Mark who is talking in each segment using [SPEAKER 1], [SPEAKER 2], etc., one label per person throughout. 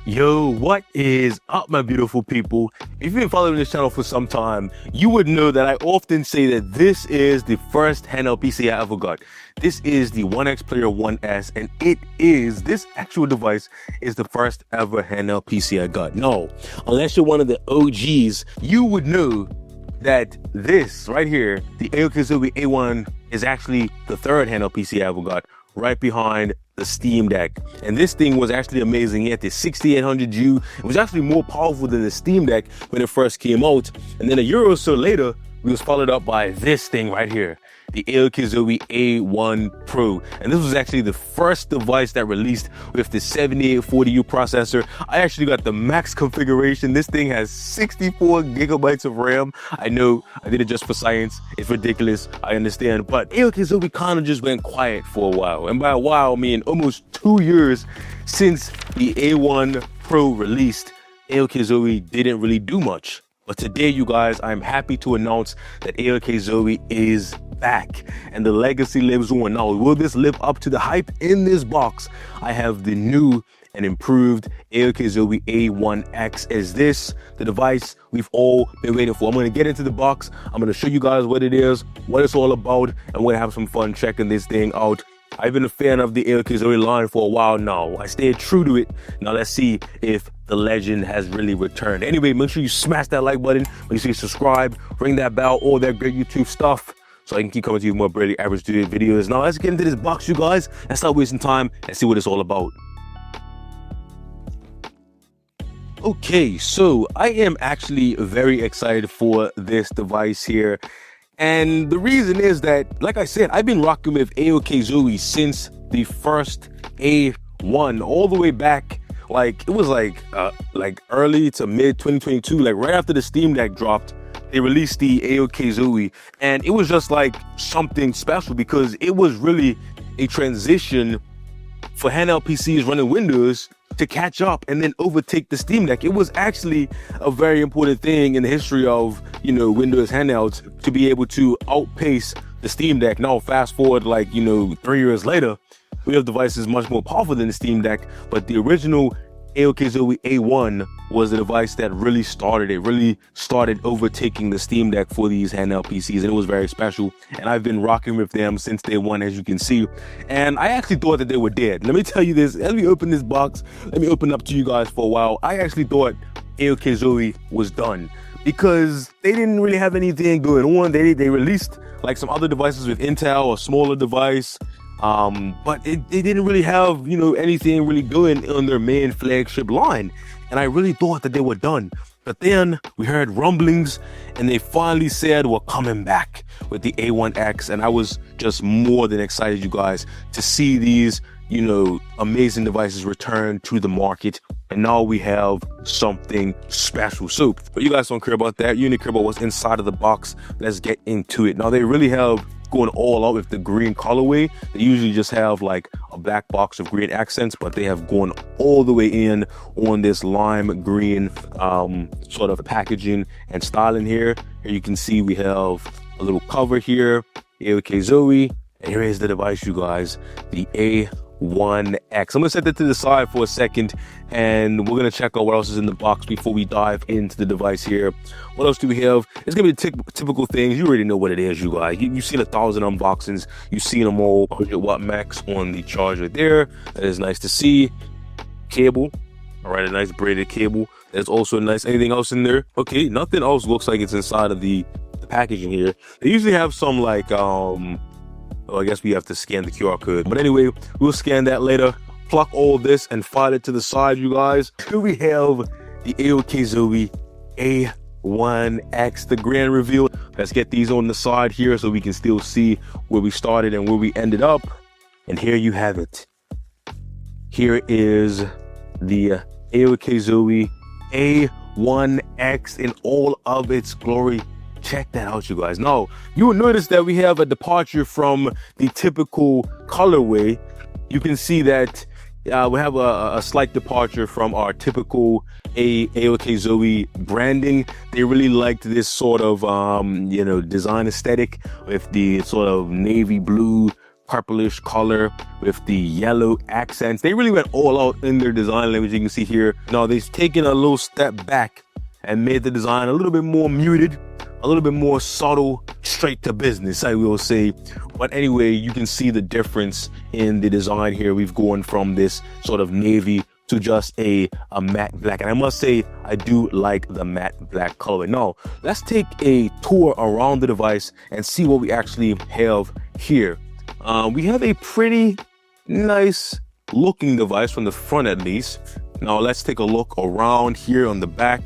[SPEAKER 1] Yo, what is up, my beautiful people? If you've been following this channel for some time, you would know that I often say that this is the first handheld PC I ever got. This is the OneXplayer 1S, and this actual device is the first ever handheld PC I got. No, unless you're one of the OGs, you would know that this right here, the AOKZOE A1, is actually the third handheld PC I ever got, right behind the Steam Deck. And this thing was actually amazing. It had the 6800U. It was actually more powerful than the Steam Deck when it first came out. And then a year or so later, we was followed up by this thing right here, the AOKZOE A1 Pro. And this was actually the first device that released with the 7840U processor. I actually got the max configuration. This thing has 64 gigabytes of RAM. I know I did it just for science. It's ridiculous, I understand. But AOKZOE kind of just went quiet for a while. And by a while, I mean almost 2 years since the A1 Pro released, AOKZOE didn't really do much. But today, you guys, I'm happy to announce that AOKZOE is back and the legacy lives on. Now, will this live up to the hype? In this box, I have the new and improved AOKZOE A1X. Is this the device we've all been waiting for? I'm going to get into the box. I'm going to show you guys what it is, what it's all about, and we're going to have some fun checking this thing out. I've been a fan of the AOKZOE line for a while now. I stayed true to it. Now let's see if the legend has really returned. Anyway, make sure you smash that like button. Make sure you subscribe, ring that bell, all that great YouTube stuff, so I can keep coming to you with more Barely Average Studio videos. Now let's get into this box, you guys. Let's stop wasting time and see what it's all about. Okay, so I am actually very excited for this device here. And the reason is that, like I said, I've been rocking with AOKZOE since the first A1, all the way back, like it was like early to mid 2022, like right after the Steam Deck dropped, they released the AOKZOE, and it was just like something special because it was really a transition for handheld PCs running Windows to catch up and then overtake the Steam Deck. It was actually a very important thing in the history of, Windows handhelds to be able to outpace the Steam Deck. Now, fast forward 3 years later, we have devices much more powerful than the Steam Deck, but the original AOKZOE A1 was the device that really started it, really started overtaking the Steam Deck for these handheld PCs, and it was very special. And I've been rocking with them since day one, as you can see. And I actually thought that they were dead. Let me tell you this, as we open this box, let me open up to you guys for a while. I actually thought AOKZOE was done because they didn't really have anything going on. They released like some other devices with Intel, a smaller device, but they didn't really have, anything really going on their main flagship line. And I really thought that they were done. But then we heard rumblings and they finally said we're coming back with the A1X. And I was just more than excited, you guys, to see these, amazing devices return to the market. And now we have something special. So, but you guys don't care about that. You only care about what's inside of the box. Let's get into it. Now, they really have going all out with the green colorway. They usually just have like a black box of green accents, but they have gone all the way in on this lime green sort of packaging and styling here. Here you can see we have a little cover here, AOKZOE, and here is the device, you guys, the A1X. I'm gonna set that to the side for a second, and we're gonna check out what else is in the box before we dive into the device here. What else do we have? It's gonna be the typical things. You already know what it is, you guys. You've seen 1,000 unboxings. You've seen them all. 100 watt max on the charger there. That is nice to see. Cable. All right, a nice braided cable. There's also nice. Anything else in there? Okay, nothing else looks like it's inside of the packaging here. They usually have some like well, I guess we have to scan the QR code. But anyway, we'll scan that later. Pluck all this and file it to the side, you guys. Here we have the AOKZOE A1X, the grand reveal. Let's get these on the side here so we can still see where we started and where we ended up. And here you have it. Here is the AOKZOE A1X in all of its glory. Check that out, you guys. Now, you will notice that we have a departure from the typical colorway. You can see that we have a slight departure from our typical AOKZOE branding. They really liked this sort of, design aesthetic with the sort of navy blue purplish color with the yellow accents. They really went all out in their design language. You can see here. Now they've taken a little step back and made the design a little bit more muted, a little bit more subtle, straight to business, I will say. But anyway, you can see the difference in the design here. We've gone from this sort of navy to just a matte black. And I must say, I do like the matte black color. Now, let's take a tour around the device and see what we actually have here. We have a pretty nice looking device from the front at least. Now, let's take a look around here on the back.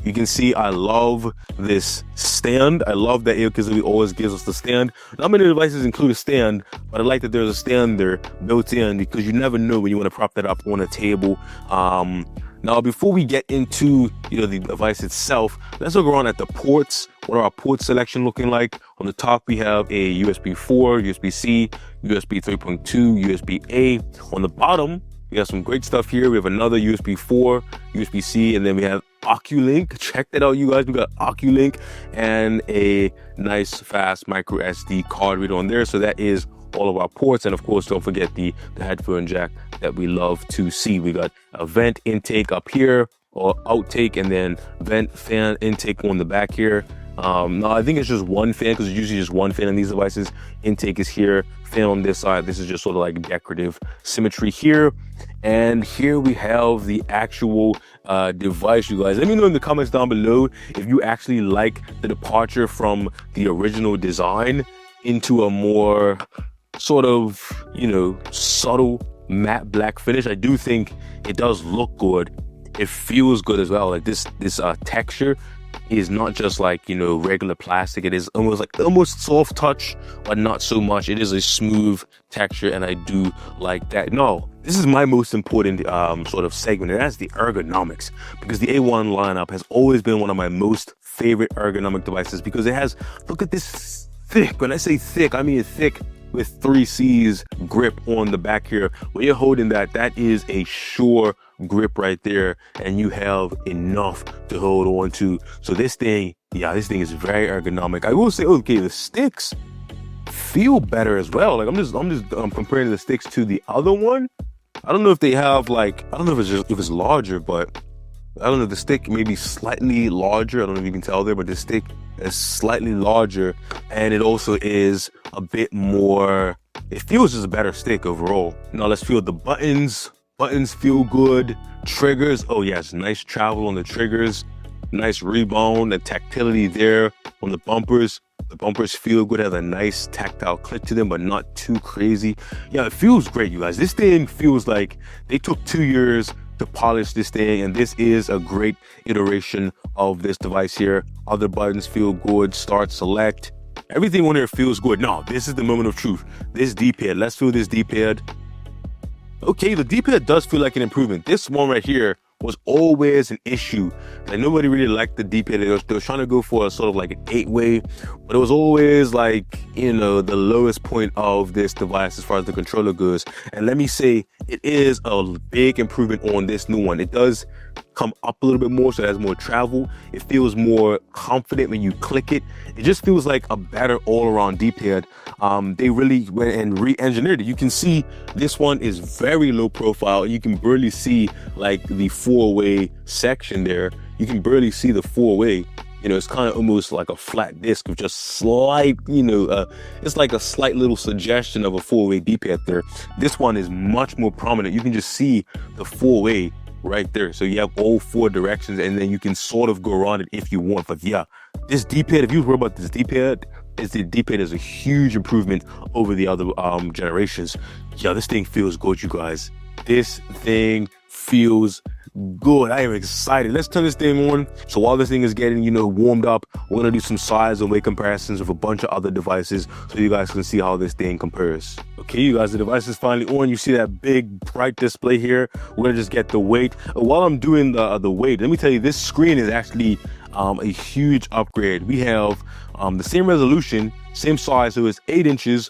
[SPEAKER 1] You can see I love this stand. I love that AOKZOE always gives us the stand. Not many devices include a stand, but I like that there's a stand there built in because you never know when you want to prop that up on a table. Now, before we get into the device itself, let's look around at the ports. What are our port selection looking like? On the top, we have a USB 4, USB-C, USB 3.2, USB-A. On the bottom, we have some great stuff here. We have another USB 4, USB-C, and then we have Oculink. Check that out, you guys. We got Oculink and a nice fast micro SD card reader on there. So that is all of our ports. And of course, don't forget the headphone jack that we love to see. We got a vent intake up here, or outtake, and then vent fan intake on the back here. Now I think it's just one fan because it's usually just one fan on these devices. Intake is here, fan on this side. This is just sort of like decorative symmetry here. And here we have the actual device, you guys. Let me know in the comments down below if you actually like the departure from the original design into a more sort of, subtle matte black finish. I do think it does look good. It feels good as well. Like this texture is not just like regular plastic. It is almost soft touch, but not so much. It is a smooth texture, and I do like that. No, this is my most important sort of segment, and that's the ergonomics, because the A1 lineup has always been one of my most favorite ergonomic devices because it has, look at this thick. When I say thick, I mean thick with 3 C's grip on the back here. When you're holding that is a sure grip right there, and you have enough to hold on to. So this thing is very ergonomic. I will say, okay, the sticks feel better as well. Like I'm just comparing the sticks to the other one. I don't know if they have I don't know if it's larger, but I don't know, the stick may be slightly larger. I don't know if you can tell there, but the stick is slightly larger, and it also is a bit more, it feels just a better stick overall. Now let's feel the buttons. Buttons feel good. Triggers, oh yes, nice travel on the triggers. Nice rebound and tactility there on the bumpers. The bumpers feel good, have a nice tactile click to them, but not too crazy. Yeah, it feels great, you guys. This thing feels like they took 2 years to polish this thing, and this is a great iteration of this device here. Other buttons feel good. Start, select, everything on there feels good. Now, this is the moment of truth. This D-pad, let's feel this D-pad. Okay, the D-pad does feel like an improvement. This one right here was always an issue. Like nobody really liked the D-pad. They were trying to go for a sort of like an 8-way, but it was always like, the lowest point of this device as far as the controller goes. And let me say, it is a big improvement on this new one. It does come up a little bit more, so it has more travel. It feels more confident when you click it. It just feels like a better all-around D-pad. They really went and re-engineered it. You can see this one is very low profile. You can barely see like the 4-way section there. You can barely see the 4-way. It's kind of almost like a flat disc with just slight, it's like a slight little suggestion of a 4-way D-pad there. This one is much more prominent. You can just see the 4-way right there. So you have all 4 directions, and then you can sort of go around it if you want. But yeah, this D-pad, if you worry about this D-pad, the D-pad is a huge improvement over the other generations. Yeah, this thing feels good, you guys. This thing feels good. I am excited. Let's turn this thing on. So while this thing is getting, warmed up, we're gonna do some size and weight comparisons of a bunch of other devices so you guys can see how this thing compares. Okay, you guys, the device is finally on. You see that big bright display here. We're gonna just get the weight. While I'm doing the weight, let me tell you, this screen is actually a huge upgrade. We have the same resolution, same size, so it's 8 inches,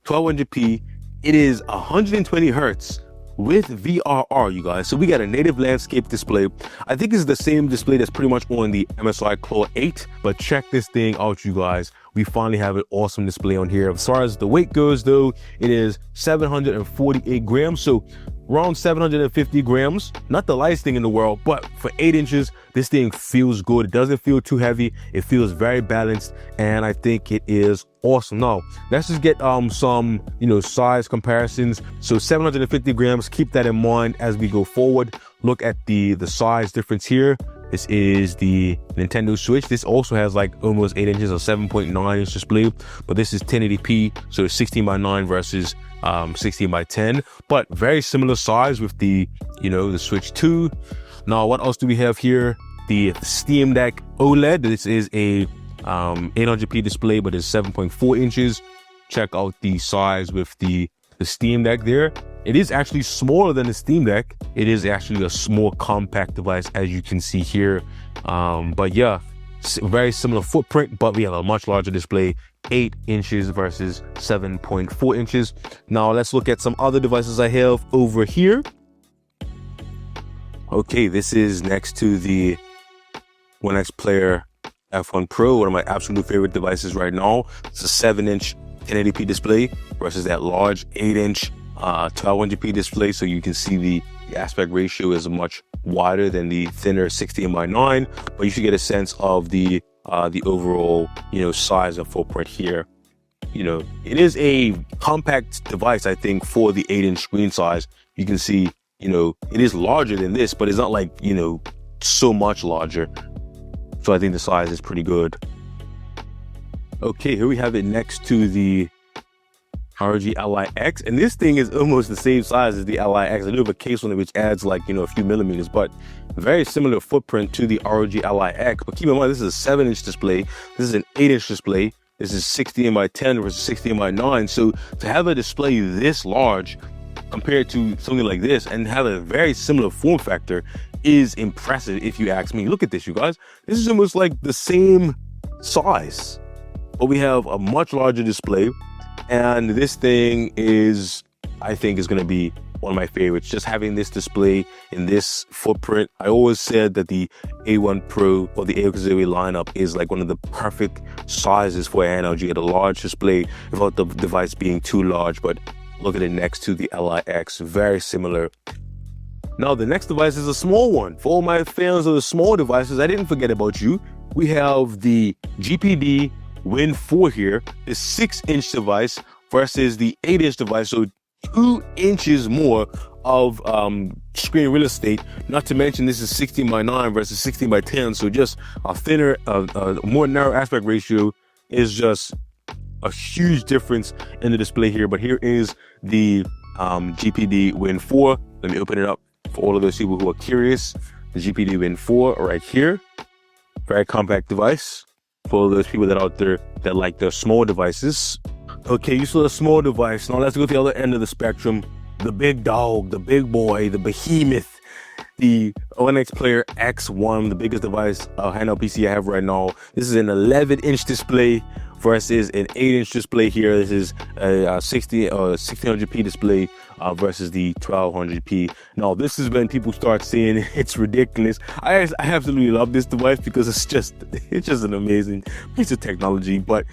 [SPEAKER 1] 1200p. It is 120 hertz with VRR, you guys. So we got a native landscape display. I think it's the same display that's pretty much on the MSI Claw 8, but check this thing out, you guys. we finally have an awesome display on here. As far as the weight goes though, it is 748 grams. So around 750 grams, not the lightest thing in the world, but for 8 inches, this thing feels good. It doesn't feel too heavy. It feels very balanced, and I think it is awesome. Now, let's just get some, size comparisons. So 750 grams, keep that in mind as we go forward. Look at the size difference here. This is the Nintendo Switch. This also has like almost 8 inches or 7.9 inch display, but this is 1080p, so it's 16:9 versus 16:10, but very similar size with the the Switch 2. Now, what else do we have here? The Steam Deck OLED. This is a 800p display, but it's 7.4 inches. Check out the size with the Steam Deck there. It is actually smaller than the Steam Deck. It is actually a small compact device, as you can see here. But yeah, very similar footprint, but we have a much larger display, 8 inches versus 7.4 inches. Now let's look at some other devices I have over here. Okay, this is next to the OneXplayer F1 Pro, one of my absolute favorite devices right now. It's a 7-inch 1080p display versus that large 8-inch 1200p display. So you can see the aspect ratio is much wider than the thinner 16:9, but you should get a sense of the overall size and footprint here. It is a compact device, I think, for the 8-inch screen size. You can see it is larger than this, but it's not like so much larger. So I think the size is pretty good. Okay, here we have it next to the ROG Ally X, and this thing is almost the same size as the Ally X. I do have a case on it which adds like a few millimeters, but very similar footprint to the ROG Ally X. But keep in mind, this is a 7-inch display. This is an 8-inch display. This is 16:10 versus 16:9. So to have a display this large compared to something like this and have a very similar form factor is impressive, if you ask me. Look at this, you guys. This is almost like the same size, but we have a much larger display. And this thing I think is going to be one of my favorites. Just having this display in this footprint. I always said that the A1 Pro or the AOKZOE lineup is like one of the perfect sizes for handheld. You get a large display without the device being too large, but look at it next to the Ally X, very similar. Now, the next device is a small one. For all my fans of the small devices, I didn't forget about you. We have the GPD Win 4 here, the 6-inch device versus the 8-inch device, so 2 inches more of screen real estate. Not to mention this is 16:9 versus 16:10, so just a thinner, more narrow aspect ratio is just a huge difference in the display here. But here is the GPD Win 4. Let me open it up for all of those people who are curious. The GPD Win 4 right here, very compact device. For those people that are out there that like the small devices. Okay, you saw the small device. Now let's go to the other end of the spectrum. The big dog, the big boy, the behemoth, the OneXplayer X1, the biggest device handheld PC I have right now. This is an 11-inch display versus an 8-inch display here. This is a 1600p display versus the 1200p. Now, this is when people start saying it's ridiculous. I absolutely love this device because it's just an amazing piece of technology, but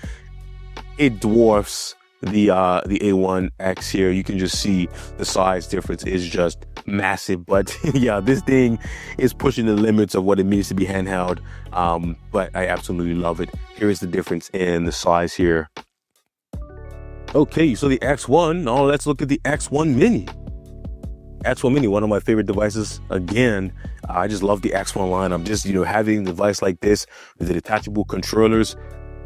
[SPEAKER 1] it dwarfs the A1X here. You can just see the size difference is just massive. But yeah, this thing is pushing the limits of what it means to be handheld. But I absolutely love it. Here is the difference in the size here. Okay, so the X1. Now let's look at the X1 Mini. X1 Mini, one of my favorite devices. Again, I just love the X1 line. I'm just, having a device like this with the detachable controllers.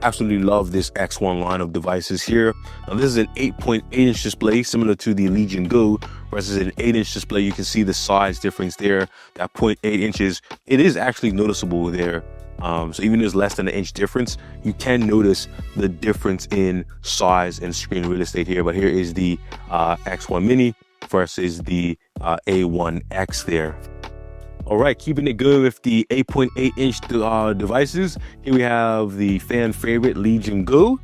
[SPEAKER 1] Absolutely love this X1 line of devices here. Now this is an 8.8-inch display, similar to the Legion Go, versus an 8-inch display. You can see the size difference there. That 0.8 inches, it is actually noticeable there. So even if there's less than an inch difference, you can notice the difference in size and screen real estate here. But here is the X1 Mini versus the A1X there. All right, keeping it good with the 8.8-inch devices. Here we have the fan favorite Legion Go.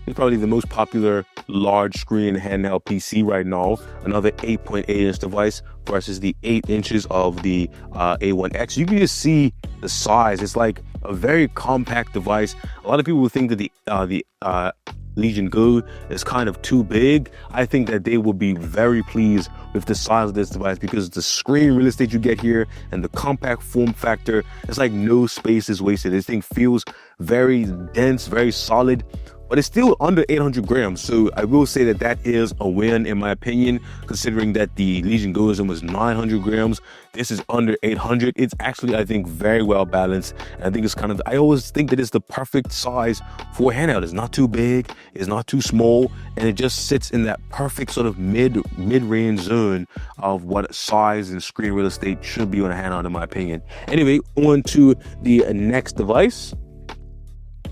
[SPEAKER 1] It's probably the most popular large screen handheld PC right now. Another 8.8-inch device versus the 8 inches of the A1X. You can just see the size. It's like a very compact device. A lot of people think that the Legion Go is kind of too big. I think that they will be very pleased with the size of this device because the screen real estate you get here and the compact form factor, it's like no space is wasted. This thing feels very dense, very solid, but it's still under 800 grams. So I will say that that is a win in my opinion, considering that the Legion Go was 900 grams. This is under 800. It's actually, I think, very well balanced. And I think it's kind of, I always think that it's the perfect size for a handheld. It's not too big, it's not too small, and it just sits in that perfect sort of mid-range zone of what size and screen real estate should be on a handheld in my opinion. Anyway, on to the next device.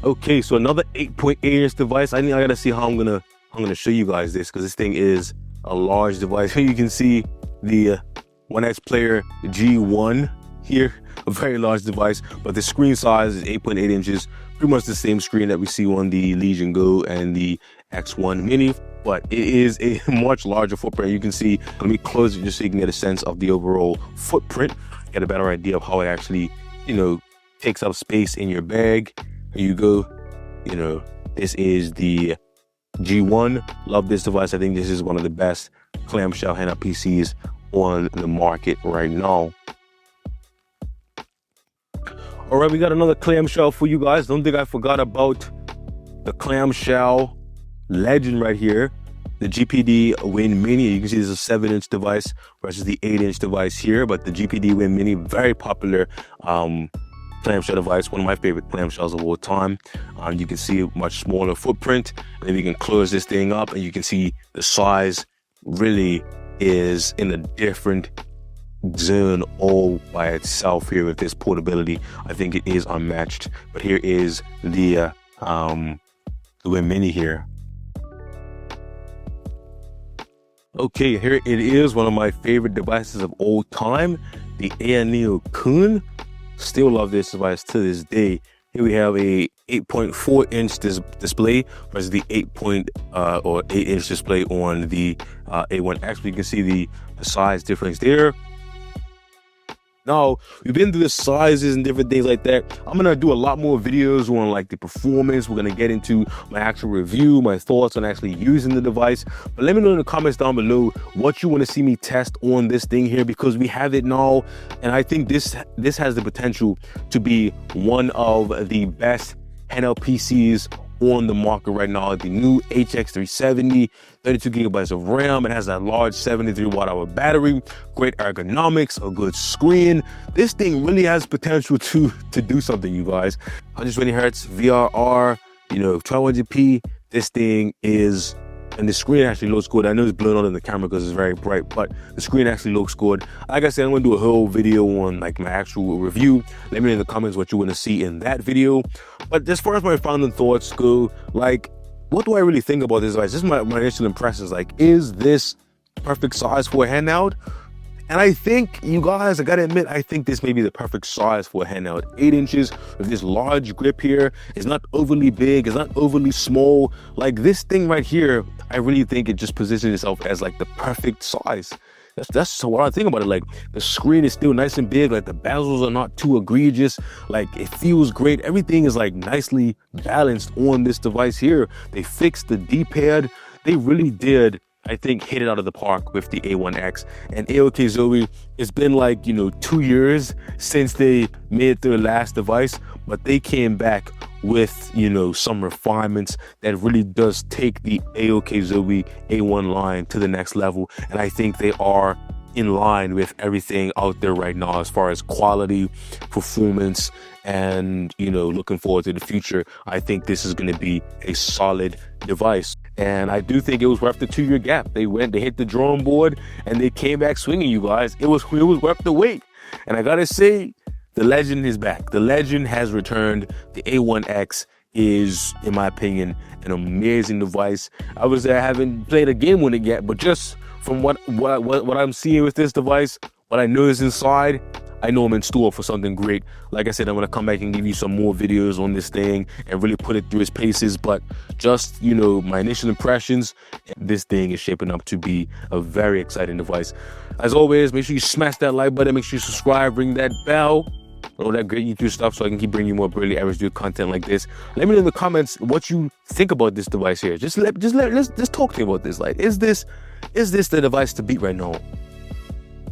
[SPEAKER 1] Okay, so another 8.8-inch device. I gotta see how I'm gonna show you guys this, because this thing is a large device. Here you can see the OneXplayer G1 here, a very large device, but the screen size is 8.8 inches, pretty much the same screen that we see on the Legion Go and the X1 Mini, but it is a much larger footprint. You can see, let me close it just so you can get a sense of the overall footprint, get a better idea of how it actually, takes up space in your bag. Here you go. This is the G1. Love this device. I think this is one of the best clamshell handheld PCs on the market right now. All right, we got another clamshell for you guys. Don't think I forgot about the clamshell legend right here, the GPD Win Mini. You can see this is a 7-inch device versus the 8-inch device here, but the GPD Win Mini, very popular clamshell device, one of my favorite clamshells of all time. You can see a much smaller footprint, and then you can close this thing up and you can see the size really is in a different zone all by itself here with this portability. I think it is unmatched. But here is the Win Mini here. Okay, here it is, one of my favorite devices of all time, the Ayaneo Kun. Still love this device to this day. Here we have a 8.4-inch display versus the 8-inch display on the A1X. You can see the size difference there. Now, we've been through the sizes and different things like that. I'm going to do a lot more videos on like the performance. We're going to get into my actual review, my thoughts on actually using the device. But let me know in the comments down below what you want to see me test on this thing here, because we have it now. And I think this has the potential to be one of the best handheld PCs on the market right now. The new HX370, 32 gigabytes of RAM. It has that large 73 watt-hour battery, great ergonomics, a good screen. This thing really has potential to do something, you guys. 120 hertz VRR, 1200p. This thing is, and the screen actually looks good. I know it's blown out in the camera because it's very bright, but the screen actually looks good. Like I said, I'm gonna do a whole video on like my actual review. Let me know in the comments what you want to see in that video. But as far as my final thoughts go, like, what do I really think about this device? This is my initial impressions. Like, is this perfect size for a handheld? And I think, you guys, I gotta admit, I think this may be the perfect size for a handheld. 8 inches with this large grip here. It's not overly big, it's not overly small. Like, this thing right here, I really think it just positions itself as like the perfect size. That's what I think about it. Like, the screen is still nice and big, like the bezels are not too egregious, like it feels great. Everything is like nicely balanced on this device here. They fixed the D-pad. They really did, I think, hit it out of the park with the A1X. And AOKZOE, it's been like, 2 years since they made their last device, but they came back with, some refinements that really does take the AOKZOE A1 line to the next level. And I think they are in line with everything out there right now as far as quality, performance, and, looking forward to the future. I think this is going to be a solid device. And I do think it was worth the 2-year gap. They hit the drawing board, and they came back swinging, you guys. It was worth the wait. And I gotta say, the legend is back. The legend has returned. The A1X is, in my opinion, an amazing device. I haven't played a game on it yet, but just from what I'm seeing with this device, what I know is inside, I know I'm in store for something great. Like I said, I'm gonna come back and give you some more videos on this thing and really put it through its paces. But just, you know, my initial impressions, this thing is shaping up to be a very exciting device. As always, make sure you smash that like button, make sure you subscribe, ring that bell, all that great YouTube stuff, so I can keep bringing you more brilliant average dude content like this. Let me know in the comments what you think about this device here. Let's talk to me about this. Like, is this the device to beat right now?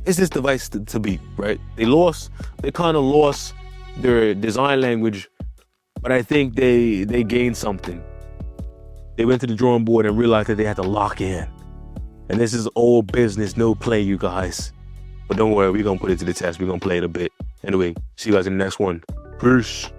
[SPEAKER 1] Is this device to beat, right? They kind of lost their design language, but I think they gained something. They went to the drawing board and realized that they had to lock in. And this is old business, no play, you guys. But don't worry, we're gonna put it to the test. We're gonna play it a bit. Anyway, see you guys in the next one. Peace.